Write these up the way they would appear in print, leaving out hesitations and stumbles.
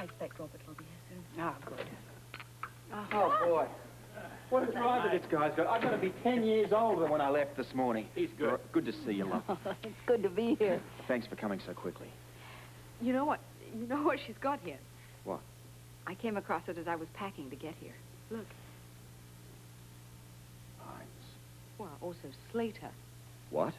I expect Robert will be here soon. Ah, good. Oh, boy. What a driver this guy's got. I've got to be 10 years older than when I left this morning. He's good. Good to see you, love. It's good to be here. Thanks for coming so quickly. You know what? You know what she's got here? What? I came across it as I was packing to get here. Look. Hines. Well, also Slater. What?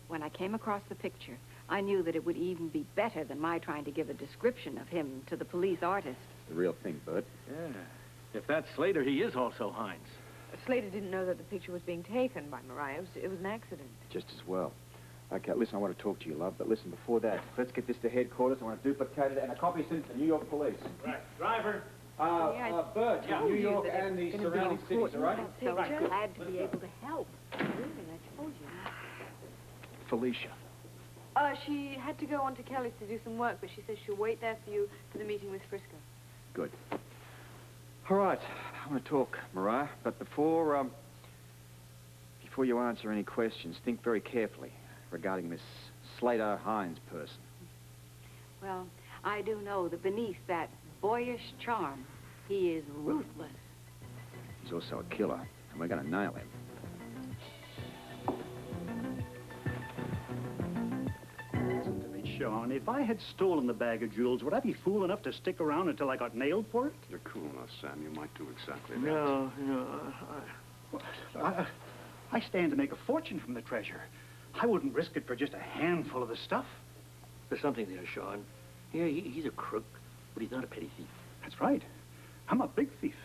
When I came across the picture, I knew that it would even be better than my trying to give a description of him to the police artist. The real thing, Bert. Yeah. If that's Slater, he is also Hines. Slater didn't know that the picture was being taken by Mariah. It was an accident. Just as well. Okay, listen, I want to talk to you, love, but listen, before that, let's get this to headquarters. I want to duplicate it and a copy sent to the New York police. Right. Driver. Bert, Yeah. New York and the surrounding cities, all right? I'm so glad to be able to help. Really, I told you. Felicia. She had to go on to Kelly's to do some work, but she says she'll wait there for you for the meeting with Frisco. Good. All right, I want to talk, Mariah, but before you answer any questions, think very carefully regarding this Slater Hines person. Well, I do know that beneath that boyish charm, he is ruthless. He's also a killer, and we're going to nail him. Listen to me, Sean. If I had stolen the bag of jewels, would I be fool enough to stick around until I got nailed for it? You're cool enough, Sam. You might do exactly that. No. I stand to make a fortune from the treasure. I wouldn't risk it for just a handful of the stuff. There's something there, Sean. Yeah, he's a crook, but he's not a petty thief. That's right. I'm a big thief.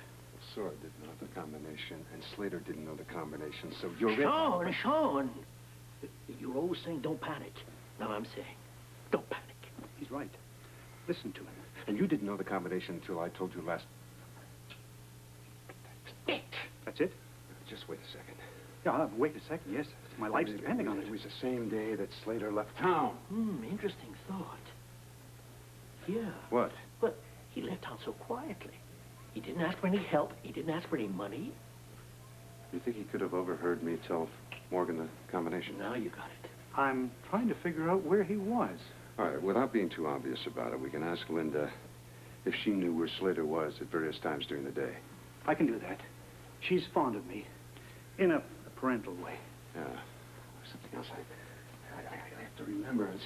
Sora didn't know the combination, and Slater didn't know the combination, so you're... Sean! You're always saying don't panic. Now I'm saying don't panic. He's right. Listen to him. And you didn't know the combination until I told you last... That's it? Just wait a second. Yeah, wait a second, yes. My life's depending on it. It was the same day that Slater left town. Interesting thought. Yeah. What? But he left town so quietly. He didn't ask for any help. He didn't ask for any money. You think he could have overheard me tell Morgan the combination? Now you got it. I'm trying to figure out where he was. All right, without being too obvious about it, we can ask Linda if she knew where Slater was at various times during the day. I can do that. She's fond of me. In a parental way. Yeah. Something else I have to remember is...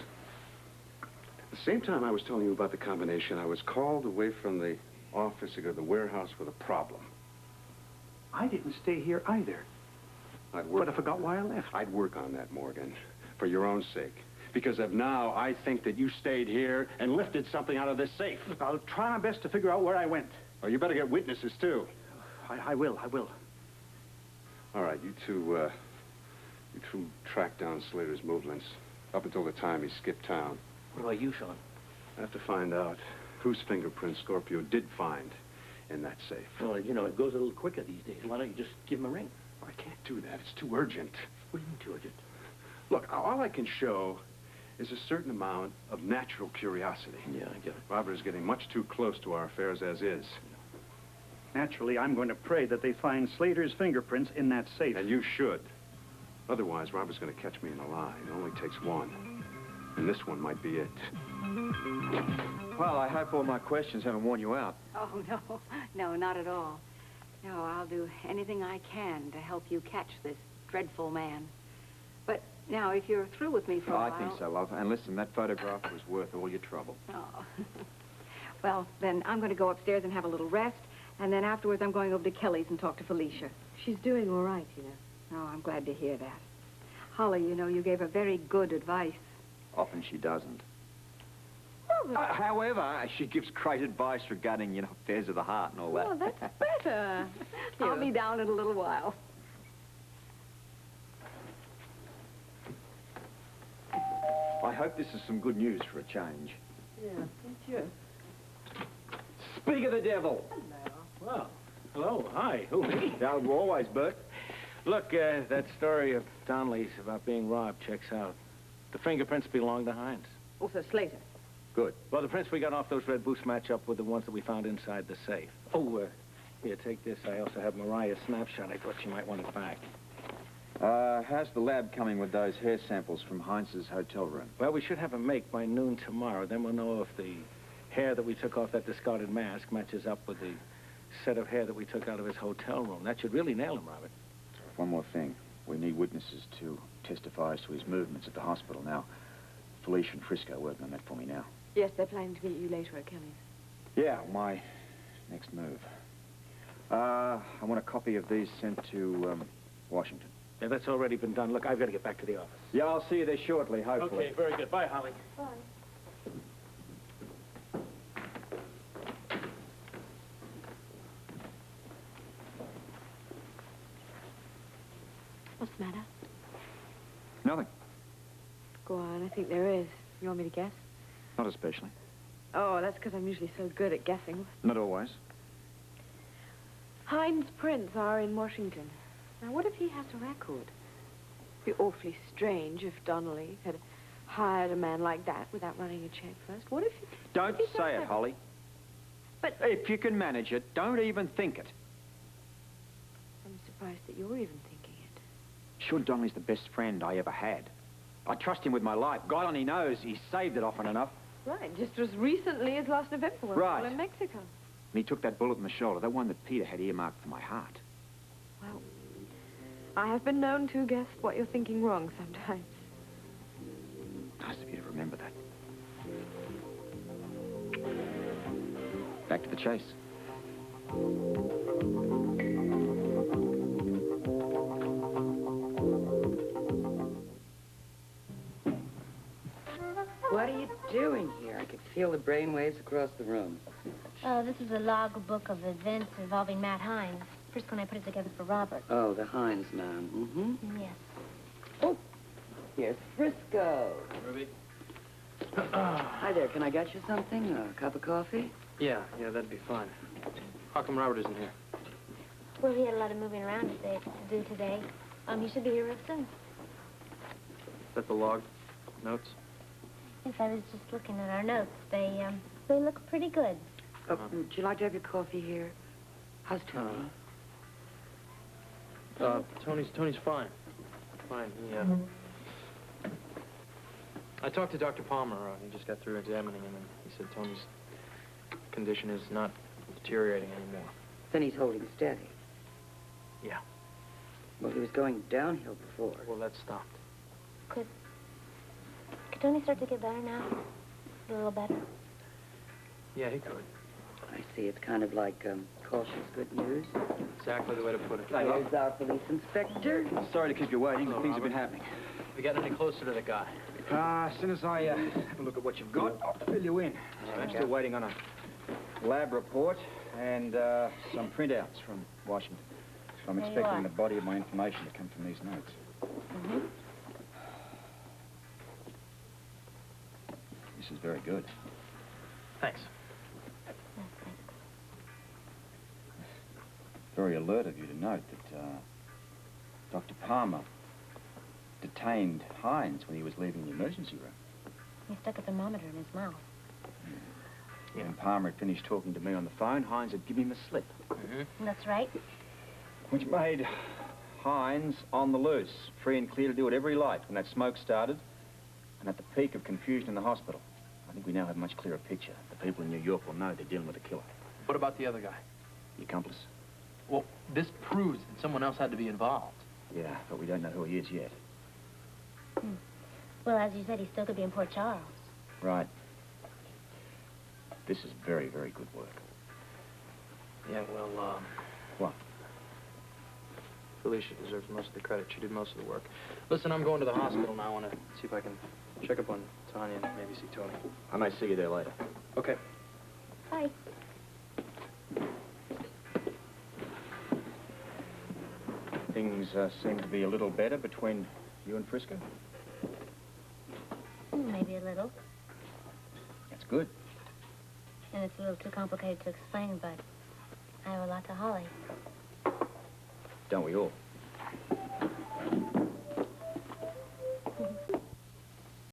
At the same time I was telling you about the combination, I was called away from the office to go to the warehouse with a problem. I didn't stay here either. But I forgot why I left. I'd work on that, Morgan, for your own sake. Because of now, I think that you stayed here and lifted something out of this safe. Look, I'll try my best to figure out where I went. Oh, you better get witnesses, too. I will. All right, you two track down Slater's movements up until the time he skipped town. What about you, Sean? I have to find out whose fingerprint Scorpio did find in that safe. Well, you know, it goes a little quicker these days. Why don't you just give him a ring? I can't do that. It's too urgent. What do you mean too urgent? Look, all I can show is a certain amount of natural curiosity. Yeah, I get it. Robert is getting much too close to our affairs as is. Naturally, I'm going to pray that they find Slater's fingerprints in that safe. And you should. Otherwise, Robert's going to catch me in a lie. It only takes one. And this one might be it. Well, I hope all my questions haven't worn you out. Oh, no, not at all. No, I'll do anything I can to help you catch this dreadful man. But now, if you're through with me for a while... I think so, love. And listen, that photograph was worth all your trouble. Oh. Well, then I'm going to go upstairs and have a little rest. And then afterwards, I'm going over to Kelly's and talk to Felicia. She's doing all right, you know. Oh, I'm glad to hear that. Holly, you know, you gave her very good advice. Often she doesn't. Well, However, she gives great advice regarding, you know, affairs of the heart and all that. Oh, that's better. I'll be down in a little while. I hope this is some good news for a change. Yeah, thank you. Speak of the devil. Well, hello, hi, who, me? Always, Bert. Look, that story of Donnelly's about being robbed checks out. The fingerprints belong to Hines. Also, Slater. Good. Well, the prints we got off those red boots match up with the ones that we found inside the safe. Oh, here, take this. I also have Mariah's snapshot. I thought she might want it back. How's the lab coming with those hair samples from Hines's hotel room? Well, we should have a make by noon tomorrow. Then we'll know if the hair that we took off that discarded mask matches up with the set of hair that we took out of his hotel room. That should really nail him, Robert. One more thing. We need witnesses to testify as to his movements at the hospital. Now, Felicia and Frisco are working on that for me now. Yes, they're planning to meet you later at Kelly's. Yeah, my next move. I want a copy of these sent to Washington. Yeah, that's already been done. Look, I've got to get back to the office. Yeah, I'll see you there shortly, hopefully. Okay, very good. Bye, Holly. Bye. What's the matter? Nothing. Go on, I think there is. You want me to guess? Not especially. Oh, that's because I'm usually so good at guessing. Not always. Hines' prints are in Washington. Now, what if he has a record? It'd be awfully strange if Donnelly had hired a man like that without running a check first. What if he... Don't if he say does it, Holly. But If you can manage it, don't even think it. I'm surprised that you're even thinking it. Sure, Donnelly's the best friend I ever had. I trust him with my life. God only knows he's saved it often enough. Right, just as recently as last November when Right. we were in Mexico. And he took that bullet in the shoulder, that one that Peter had earmarked for my heart. Well, I have been known to guess what you're thinking wrong sometimes. Nice of you to remember that. Back to the chase. What are you doing here? I could feel the brainwaves across the room. This is a logbook of events involving Matt Hines. Frisco and I put it together for Robert. Oh, the Hines man. Mm-hmm. Yes. Oh, here's Frisco. Ruby? Hi there. Can I get you something? A cup of coffee? Yeah, that'd be fine. How come Robert isn't here? Well, he had a lot of moving around to do today. He should be here real soon. Is that the log? Notes? Yes, I was just looking at our notes. They look pretty good. Oh, would you like to have your coffee here? How's Tony? Tony's fine. Fine. I talked to Dr. Palmer. He just got through examining him, and he said Tony's condition is not deteriorating anymore. Then he's holding steady. Yeah. Well, he was going downhill before. Well, that stopped. Could Tony start to get better now? A little better? Yeah, he could. I see. It's kind of like cautious good news. Exactly the way to put it. Here's our police inspector. Sorry to keep you waiting, Hello, but things have Robert. been happening. We got any closer to the guy? As soon as I have a look at what you've got, I'll fill you in. I'm still waiting on a lab report and some printouts from Washington. So I'm There you expecting are. the body of my information to come from these notes. Mm-hmm. This is very good. Thanks. Very alert of you to note that Dr. Palmer detained Hines when he was leaving the emergency room. He stuck a thermometer in his mouth. When Palmer had finished talking to me on the phone, Hines had given him a slip, That's right. which made Hines on the loose, free and clear to do whatever he liked when that smoke started, and at the peak of confusion in the hospital. I think we now have a much clearer picture. The people in New York will know they're dealing with a killer. What about the other guy? The accomplice? Well, this proves that someone else had to be involved. Yeah, but we don't know who he is yet. Well, as you said, he still could be in Port Charles. Right. This is very, very good work. Yeah, well, What? Felicia deserves most of the credit. She did most of the work. Listen, I'm going to the hospital now. I want to see if I can check up on Tanya and maybe see Tony. I may see you there later. Okay. Bye. Things seem to be a little better between you and Frisco. Maybe a little. That's good. And it's a little too complicated to explain, but I owe a lot to Holly. Don't we all?